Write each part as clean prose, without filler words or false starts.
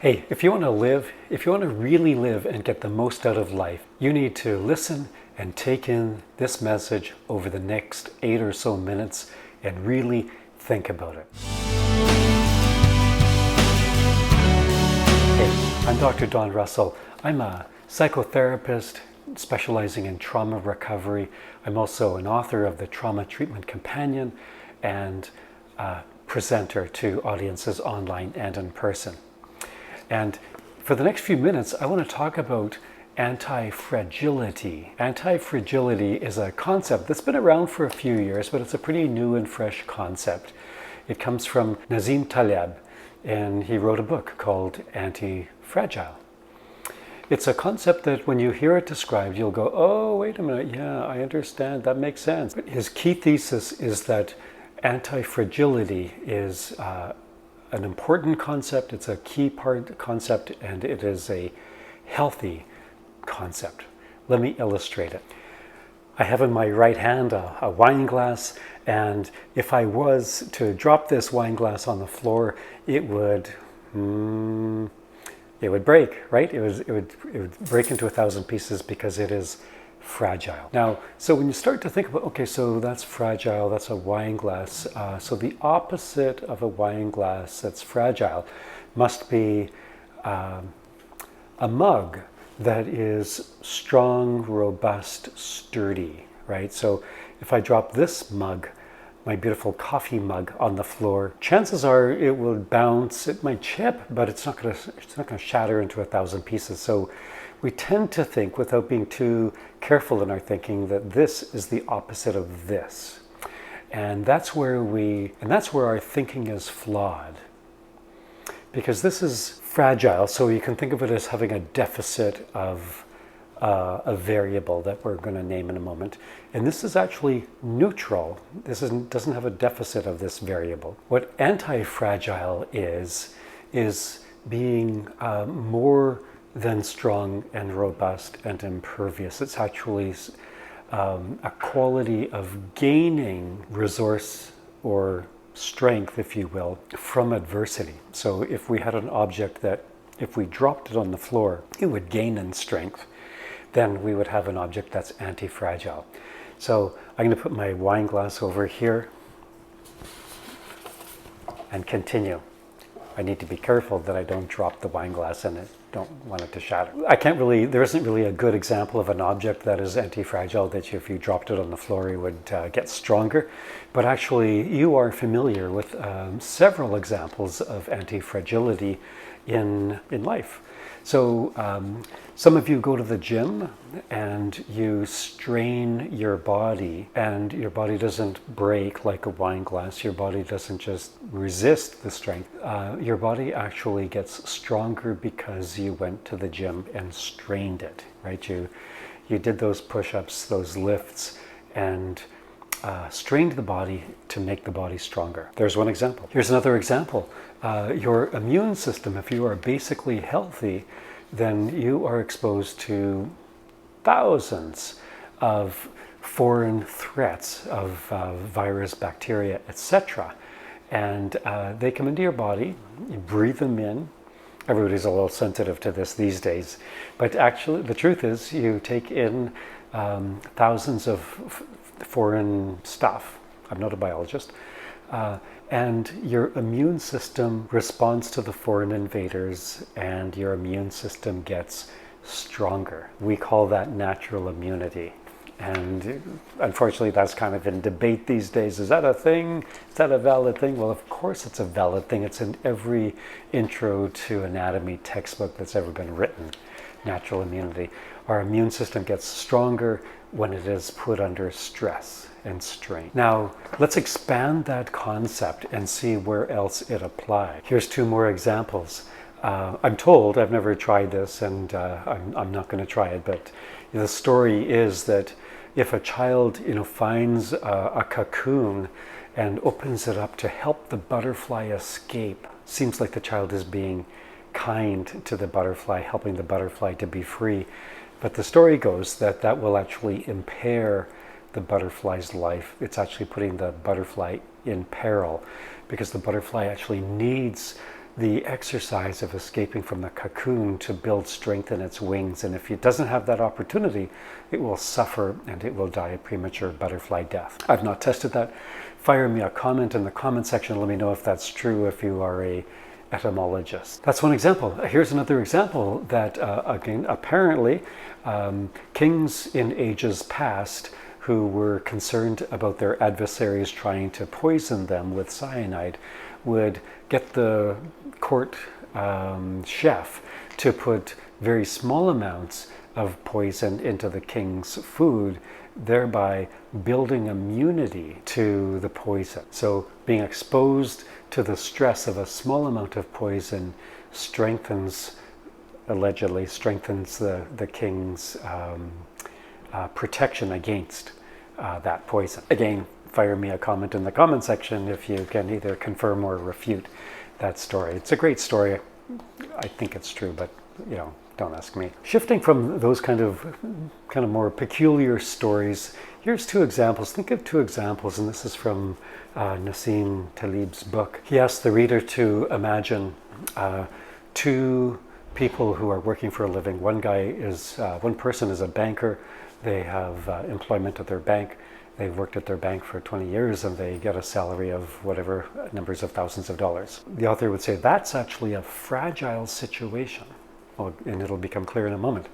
Hey, if you want to really live and get the most out of life, you need to listen and take in this message over the next 8 or so minutes and really think about it. Hey, I'm Dr. Don Russell. I'm a psychotherapist specializing in trauma recovery. I'm also an author of the Trauma Treatment Companion and a presenter to audiences online and in person. And for the next few minutes, I want to talk about antifragility. Antifragility is a concept that's been around for a few years, but it's a pretty new and fresh concept. It comes from Nassim Taleb, and he wrote a book called Antifragile. It's a concept that when you hear it described, you'll go, oh, wait a minute, yeah, I understand, that makes sense. But his key thesis is that antifragility is an important concept, it's a key part concept, and it is a healthy concept. Let me illustrate it. I have in my right hand a wine glass, and if I was to drop this wine glass on the floor, it would break, right? It would break into 1,000 pieces because it is fragile. Now, so when you start to think about, okay, so that's fragile, that's a wine glass. So the opposite of a wine glass that's fragile must be a mug that is strong, robust, sturdy, right? So if I drop this mug, my beautiful coffee mug, on the floor, chances are it will bounce, it might chip, but it's not going to shatter into 1,000 pieces. So we tend to think, without being too careful in our thinking, that this is the opposite of this. And that's where our thinking is flawed. Because this is fragile, so you can think of it as having a deficit of a variable that we're going to name in a moment. And this is actually neutral. This doesn't have a deficit of this variable. What anti-fragile is being more than strong and robust and impervious. It's actually a quality of gaining resource or strength, if you will, from adversity. So if we had an object that if we dropped it on the floor, it would gain in strength, then we would have an object that's anti-fragile. So I'm going to put my wine glass over here and continue. I need to be careful that I don't drop the wine glass and I don't want it to shatter. There isn't really a good example of an object that is anti-fragile that if you dropped it on the floor, it would get stronger. But actually, you are familiar with several examples of anti-fragility in life. So some of you go to the gym and you strain your body, and your body doesn't break like a wine glass. Your body doesn't just resist the strength. Your body actually gets stronger because you went to the gym and strained it, right? You did those push-ups, those lifts, and strained the body to make the body stronger. There's one example. Here's another example. Your immune system, if you are basically healthy, then you are exposed to thousands of foreign threats of virus, bacteria, etc. And they come into your body, you breathe them in. Everybody's a little sensitive to this these days. But actually, the truth is you take in thousands of foreign stuff. I'm not a biologist. And your immune system responds to the foreign invaders, and your immune system gets stronger. We call that natural immunity. And unfortunately, that's kind of in debate these days. Is that a thing? Is that a valid thing? Well, of course it's a valid thing. It's in every intro to anatomy textbook that's ever been written. Natural immunity. Our immune system gets stronger when it is put under stress and strain. Now, let's expand that concept and see where else it applies. Here's two more examples. I'm told, I've never tried this, and I'm not going to try it, but the story is that if a child finds a cocoon and opens it up to help the butterfly escape, seems like the child is being kind to the butterfly, helping the butterfly to be free. But the story goes that that will actually impair the butterfly's life. It's actually putting the butterfly in peril because the butterfly actually needs the exercise of escaping from the cocoon to build strength in its wings. And if it doesn't have that opportunity, it will suffer and it will die a premature butterfly death. I've not tested that. Fire me a comment in the comment section. Let me know if that's true, if you are a etymologist. That's one example. Here's another example that, again, apparently kings in ages past who were concerned about their adversaries trying to poison them with cyanide would get the court chef to put very small amounts of poison into the king's food, thereby building immunity to the poison. So being exposed to the stress of a small amount of poison allegedly strengthens the king's protection against that poison. Again, fire me a comment in the comment section if you can either confirm or refute that story. It's a great story. I think it's true, but don't ask me. Shifting from those kind of more peculiar stories, here's two examples. Think of two examples, and this is from Nassim Taleb's book. He asks the reader to imagine two people who are working for a living. One person is a banker. They have employment at their bank. They've worked at their bank for 20 years and they get a salary of whatever numbers of thousands of dollars. The author would say that's actually a fragile situation. Well, and it'll become clear in a moment.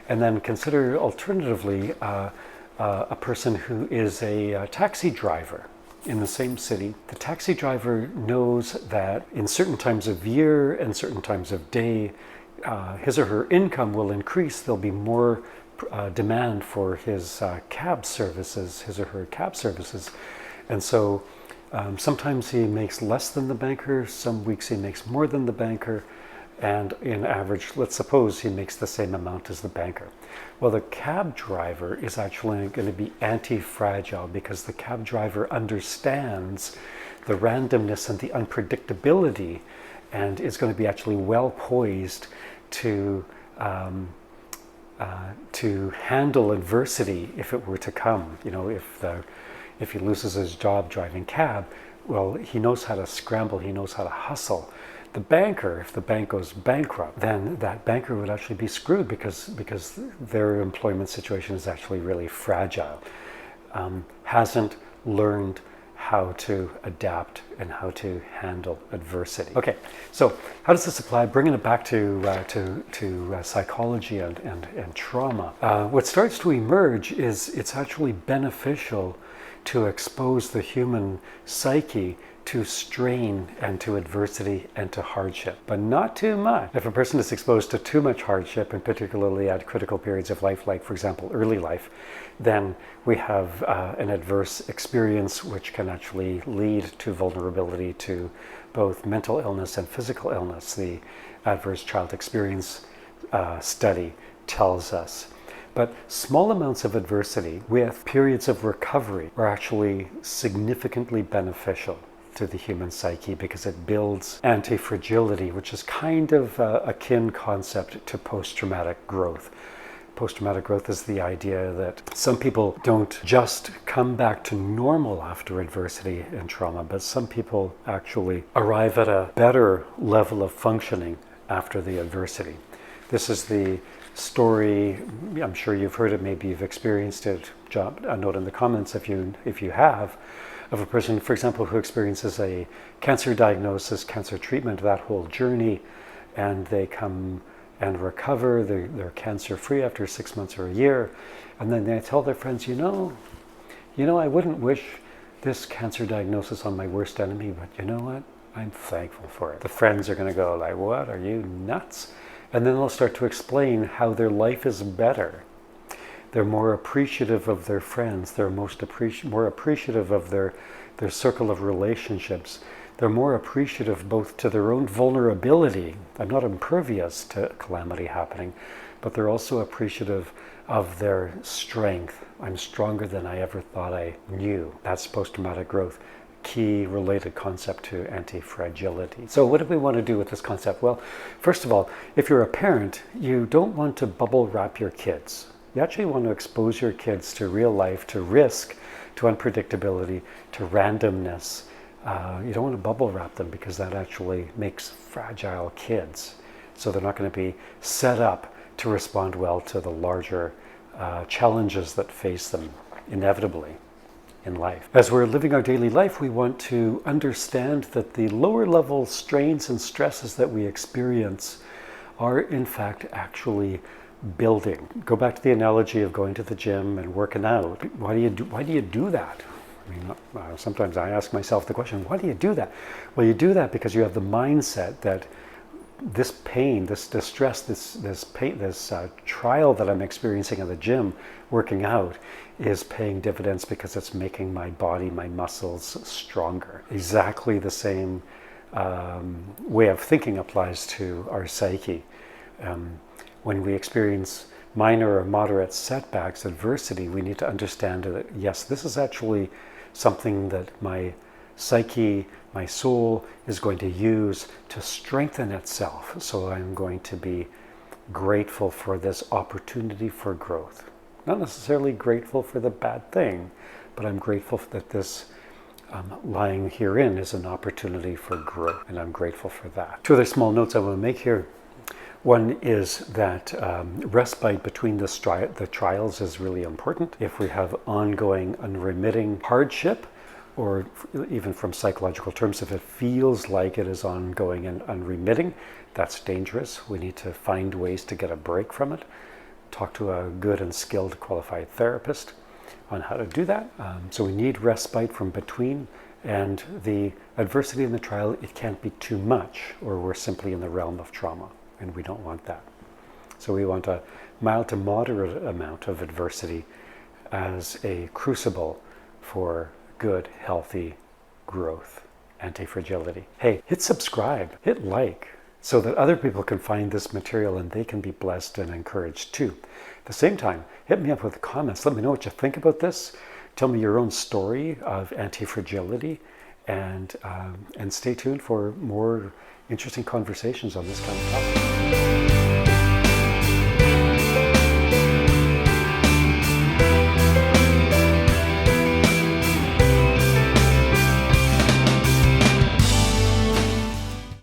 And then consider alternatively a person who is a taxi driver in the same city. The taxi driver knows that in certain times of year and certain times of day, his or her income will increase. There'll be more demand for his cab services, his or her cab services. And so sometimes he makes less than the banker, some weeks he makes more than the banker, and in average, let's suppose he makes the same amount as the banker. Well, the cab driver is actually going to be anti-fragile because the cab driver understands the randomness and the unpredictability and is going to be actually well poised to handle adversity if it were to come. If he loses his job driving cab, well, he knows how to scramble, he knows how to hustle. The banker, if the bank goes bankrupt, then that banker would actually be screwed because their employment situation is actually really fragile. Hasn't learned how to adapt and how to handle adversity. Okay, so how does this apply? Bringing it back to psychology and trauma. What starts to emerge is it's actually beneficial to expose the human psyche to strain and to adversity and to hardship, but not too much. If a person is exposed to too much hardship, and particularly at critical periods of life, like for example early life, then we have an adverse experience which can actually lead to vulnerability to both mental illness and physical illness. The Adverse Child Experience study tells us. But small amounts of adversity with periods of recovery are actually significantly beneficial to the human psyche because it builds antifragility, which is kind of a kin concept to post-traumatic growth. Post-traumatic growth is the idea that some people don't just come back to normal after adversity and trauma, but some people actually arrive at a better level of functioning after the adversity. This is the story, I'm sure you've heard it, maybe you've experienced it. Drop a note in the comments if you have, of a person, for example, who experiences a cancer diagnosis, cancer treatment, that whole journey, and they come and recover, they're cancer-free after 6 months or a year, and then they tell their friends, you know, I wouldn't wish this cancer diagnosis on my worst enemy, but you know what? I'm thankful for it. The friends are going to go like, what, are you nuts? And then they'll start to explain how their life is better. They're more appreciative of their friends. They're more appreciative of their circle of relationships. They're more appreciative both to their own vulnerability. I'm not impervious to calamity happening, but they're also appreciative of their strength. I'm stronger than I ever thought I knew. That's post-traumatic growth. Key related concept to antifragility. So what do we want to do with this concept? Well, first of all, if you're a parent, you don't want to bubble wrap your kids. You actually want to expose your kids to real life, to risk, to unpredictability, to randomness, You don't want to bubble wrap them because that actually makes fragile kids. So they're not going to be set up to respond well to the larger challenges that face them inevitably in life. As we're living our daily life, we want to understand that the lower level strains and stresses that we experience are in fact actually building. Go back to the analogy of going to the gym and working out. Why do you do that? I mean, sometimes I ask myself the question, why do you do that? Well, you do that because you have the mindset that this pain, this distress, this pain, this trial that I'm experiencing at the gym, working out, is paying dividends because it's making my body, my muscles stronger. Exactly the same way of thinking applies to our psyche. When we experience minor or moderate setbacks, adversity, we need to understand that, yes, this is actually something that my psyche, my soul is going to use to strengthen itself. So I'm going to be grateful for this opportunity for growth. Not necessarily grateful for the bad thing, but I'm grateful that this lying herein is an opportunity for growth, and I'm grateful for that. Two other small notes I want to make here. One is that respite between the trials is really important. If we have ongoing, unremitting hardship, or even from psychological terms, if it feels like it is ongoing and unremitting, that's dangerous. We need to find ways to get a break from it. Talk to a good and skilled qualified therapist on how to do that. So we need respite from between, and the adversity in the trial, it can't be too much, or we're simply in the realm of trauma. And we don't want that. So we want a mild to moderate amount of adversity as a crucible for good, healthy growth, antifragility. Hey, hit subscribe, hit like, so that other people can find this material and they can be blessed and encouraged too. At the same time, hit me up with comments. Let me know what you think about this. Tell me your own story of antifragility, and stay tuned for more interesting conversations on this kind of topic.